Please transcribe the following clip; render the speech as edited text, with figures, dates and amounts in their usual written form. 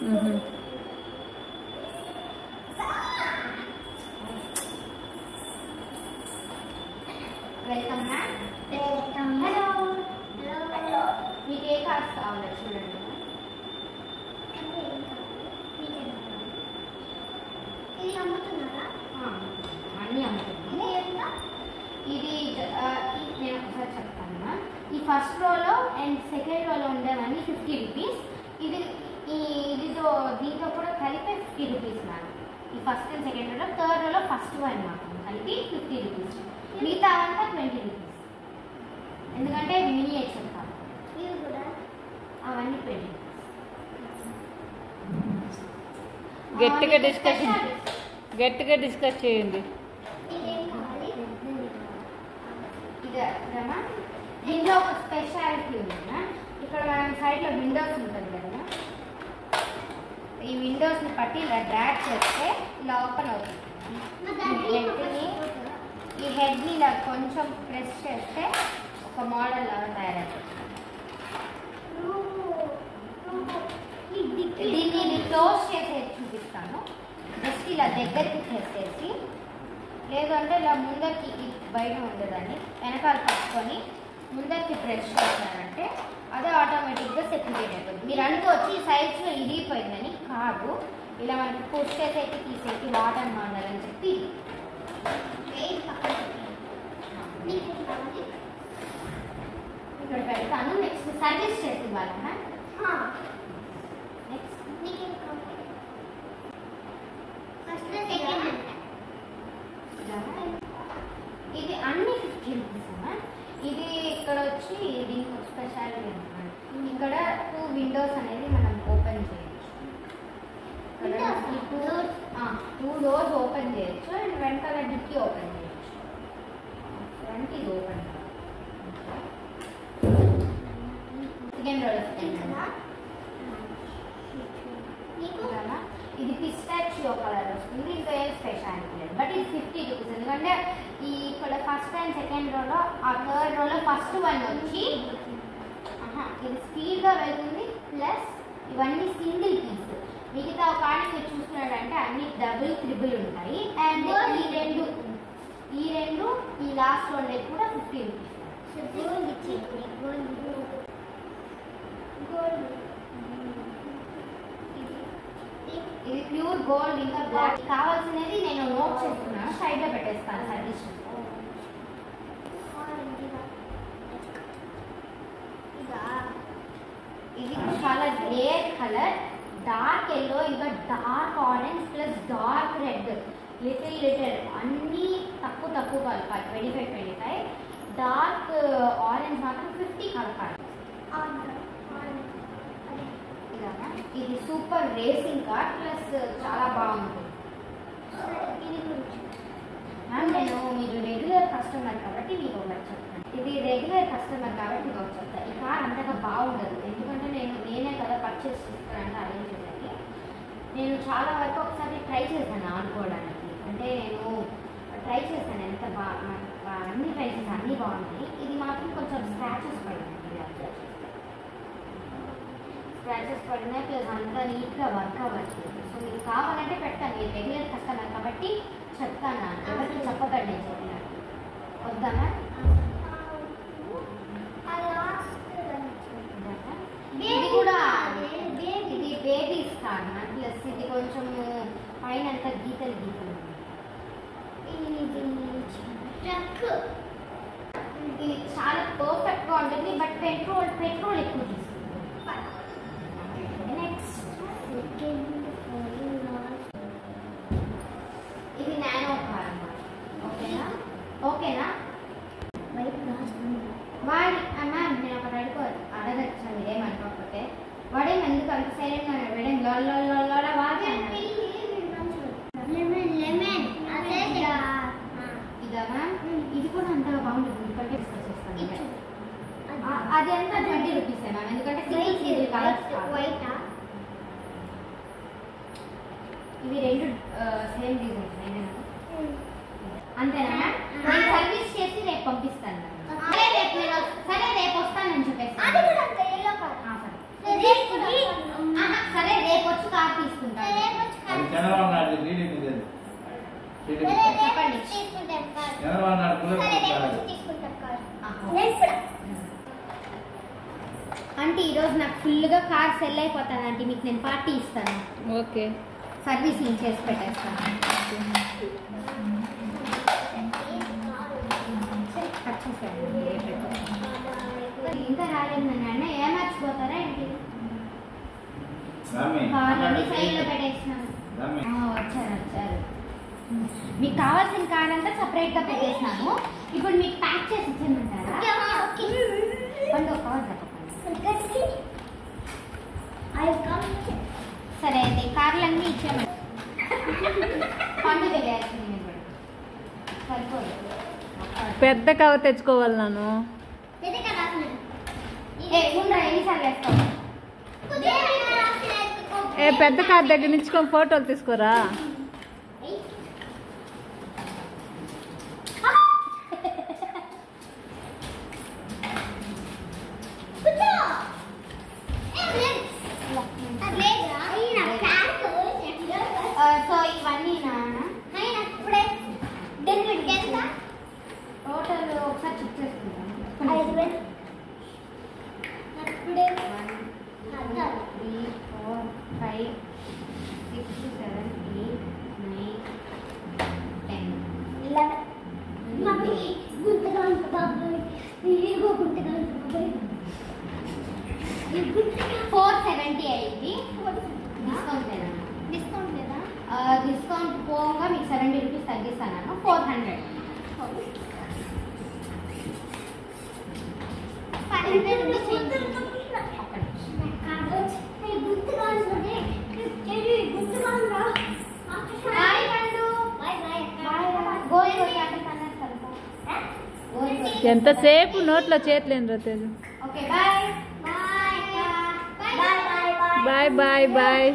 Welcome ma'am. Welcome. Hello hello. మీకు ఏ cars కావాలి చూడండి. ఇది అమ్ముతున్నారా? అన్నీ అమ్ముతున్నాం. ఇది నేను ఒకసారి చెప్తాను. ఈ ఫస్ట్ రోలో అండ్ సెకండ్ రోలో ఉండేవన్నీ 50 రూపీస్. ఇది దీంతో కూడా కలిపి 50 రూపీస్ మ్యామ్. ఈ ఫస్ట్ అండ్ సెకండ్ రోలో, థర్డ్ రోలో ఫస్ట్ వన్ మాత్రం కలిపి 50 రూపీస్. మిగతా అంతా 20 రూపీస్. ఎందుకంటే మినియేచర్ కాదు. ఇవి కూడా అవన్నీ 20 రూపీస్. గట్టిగా డిస్కస్ చేయండి. దీంట్లో ఒక స్పెషాలిటీ ఉంది. ఇక్కడ మనం సైడ్లో విండోస్ ఉంటుంది కదా, ఈ విండోస్ని పట్టి ఇలా డ్రాగ్ చేస్తే ఇలా ఓపెన్ అవుతుంది. ఈ హెడ్ని ఇలా కొంచెం ప్రెస్ చేస్తే ఒక మోడల్ లాగా తయారవుతుంది. దీన్ని క్లోజ్ చేసేది చూపిస్తాను. జస్ట్ ఇలా దగ్గరికి చేసేసి, లేదంటే ఇలా ముందరికి బయట ఉండదని వెనకాల పట్టుకొని ముందరికి ప్రెస్ చేశారంటే అదే ఆటోమేటిక్గా సెక్యూరిటీ అయిపోతుంది. మీరు అనుకోవచ్చు ఈ సైడ్స్లో ఇరిగిపోయిందని. కాదు, ఇలా మనకి పుష్ చేసేకి తీసేకి వాటర్ మోడల్ అని చెప్పి ఇక్కడ పెడతాను. నెక్స్ట్ సర్వీస్ చేసి వాళ్ళ ఇది అన్ని 50 రూపీస్ అమ్మా. ఇది ఇక్కడ వచ్చి దీనికి ఒక స్పెషాలిటీ అన్నమాట. ఇక్కడ 2 విండోస్ అనేది మనం ఓపెన్ చేయొచ్చు. ఇక్కడ 2 డోర్స్ ఓపెన్ చేయొచ్చు అండ్ వెనకాల డిక్కీ ఓపెన్ చేయొచ్చు. ఫ్రంట్ ఇది ఓపెన్. సెకండ్ డోర్ ఇది పిస్టాచియో కలర్ వస్తుంది. ఇంకా ఏ స్పెషాలిటీ లేదు, బట్ ఇది 50 రూపీస్. ఎందుకంటే ఇక్కడ ఫస్ట్ అండ్ సెకండ్ రోలో, ఆ థర్డ్ రోలో ఫస్ట్ వన్ వచ్చి ఇది స్పీడ్గా వెళ్తుంది. ప్లస్ ఇవన్నీ సింగిల్ పీస్. మిగతా ఒక ఆడికి మీరు చూసుకున్నాడంటే అన్ని డబుల్ త్రిబుల్ ఉంటాయి. అండ్ ఈ రెండు ఈ లాస్ట్ ఉండేది కూడా 50 రూపీస్. ఇది ప్యూర్ గోల్డ్ ఇంకా బ్లాక్. కావాల్సినది నేను నోట్ చేస్తున్నాను, సైడ్లో పెట్టేస్తాను. సర్వీస్ ఇది చాలా రేర్ కలర్, డార్క్ ఎల్లో ఇంకా dark orange plus dark red, little అన్నీ తక్కువ కలపాలి. 25 డార్క్ ఆరెంజ్ మాత్రం 50 కలపాలి. ఇది సూపర్ రేసింగ్ కార్ ప్లస్ చాలా బాగుంటుంది. మ్యామ్ నేను మీరు రెగ్యులర్ కస్టమర్ కాబట్టి మీకు ఒకటి చెప్తాను. ఇది రెగ్యులర్ కస్టమర్ కాబట్టి మీకు ఒకటి చెప్తాను. ఈ కార్ అంతగా బాగుండదు. ఎందుకంటే నేనే కదా పర్చేస్ చేస్తానంటే అరేంజ్ చేయడానికి. నేను చాలా వరకు ఒకసారి ట్రై చేశాను ఆడుకోవడానికి. అంటే నేను ట్రై చేశాను, ఎంత అన్ని ట్రై చేశాను, అన్నీ బాగుంటాయి. ఇది మాత్రం కొంచెం స్క్రాచెస్ పడింది. స్క్రాచెస్ పడినాయి ప్లస్ అంతా నీట్గా వర్క్ అవ్వట్లేదు. సో మీకు కావాలంటే పెడతాను. మీరు రెగ్యులర్ కస్టమర్ కాబట్టి చెప్తాను. ఎవరికి చెప్పకండి నేను చెప్పినట్టు. వద్దామా? ఇది కూడా ఇది బేబీస్ కాదు. ప్లస్ ఇది కొంచెం పైన అంతా గీతలు ఇది చాలా పర్ఫెక్ట్గా ఉంటుంది. బట్ పెట్రోల్ ఎక్కువ తీసుకుంటుంది. ఇది నానో కార్ అన్నమాట. ఓకేనా? వాడి మ్యామ్ నేను ఒకటి అడగచ్చా మీరేమనుకోకపోతే? వాడేం ఎందుకు అంత సైలెంట్గా వాడేం లోడ వాడే ఇదా మ్యామ్? ఇది కూడా అంతగా బాగుంటుంది. ఎందుకంటే డిస్కస్ చేస్తాను. అది అంతా 20 రూపీసే మ్యామ్. ఎందుకంటే సింగిల్ కలర్స్ వైటా. ఇవి రెండు సేమ్ డిజైన్స్ అంతేనా? నేను సర్వీస్ చేసి రేపు పంపిస్తాను. సరే రేపు వస్తానని చెప్పేసి. సరే రేపు వచ్చి తీసుకుంటాను. చంద్రబాబు నాయుడు లీడింగ్ ఉంది. చెప్పండి. చంద్రబాబు నాయుడు అంటే ఈరోజు నాకు ఫుల్గా కార్ సెల్ అయిపోతాను అంటే మీకు నేను పార్టీ ఇస్తాను. ఓకే. సర్వీసింగ్ చేసి పెట్టేస్తాను. ఇంకా రాలేదండి అన్న ఏమర్చిపోతారా ఏంటి? కార్లన్నీ సైడ్లో పెట్టేసినాను. వచ్చారు. మీకు కావాల్సిన కార్ అంతా సపరేట్గా పెట్టేసినాను. ఇప్పుడు మీకు ప్యాక్ చేసి ఇచ్చేయమంటారా? సరే అయితే కార్లన్నీ ఇచ్చేయమంటారు. పండుగ సరిపోదు. పెద్ద కవ తెచ్చుకోవాలి నన్ను. ఎన్నిసార్లు వేస్తావు? పెద్ద కార్ దగ్గర నుంచి ఫోటోలు తీసుకోరా. సో ఇవన్నీ టోటల్ ఒకసారి చెక్ చేసుకుంటాను. 1 2 3 4 5 6 7 8 9 10 11 470 అయింది. డిస్కౌంట్ లేదా? డిస్కౌంట్ పోగా మీకు 70 రూపీస్ తగ్గిస్తాను. 400. ఎంతసేపు నోట్లో చేతులేను రా Teju. Okay bye. Bye bye bye.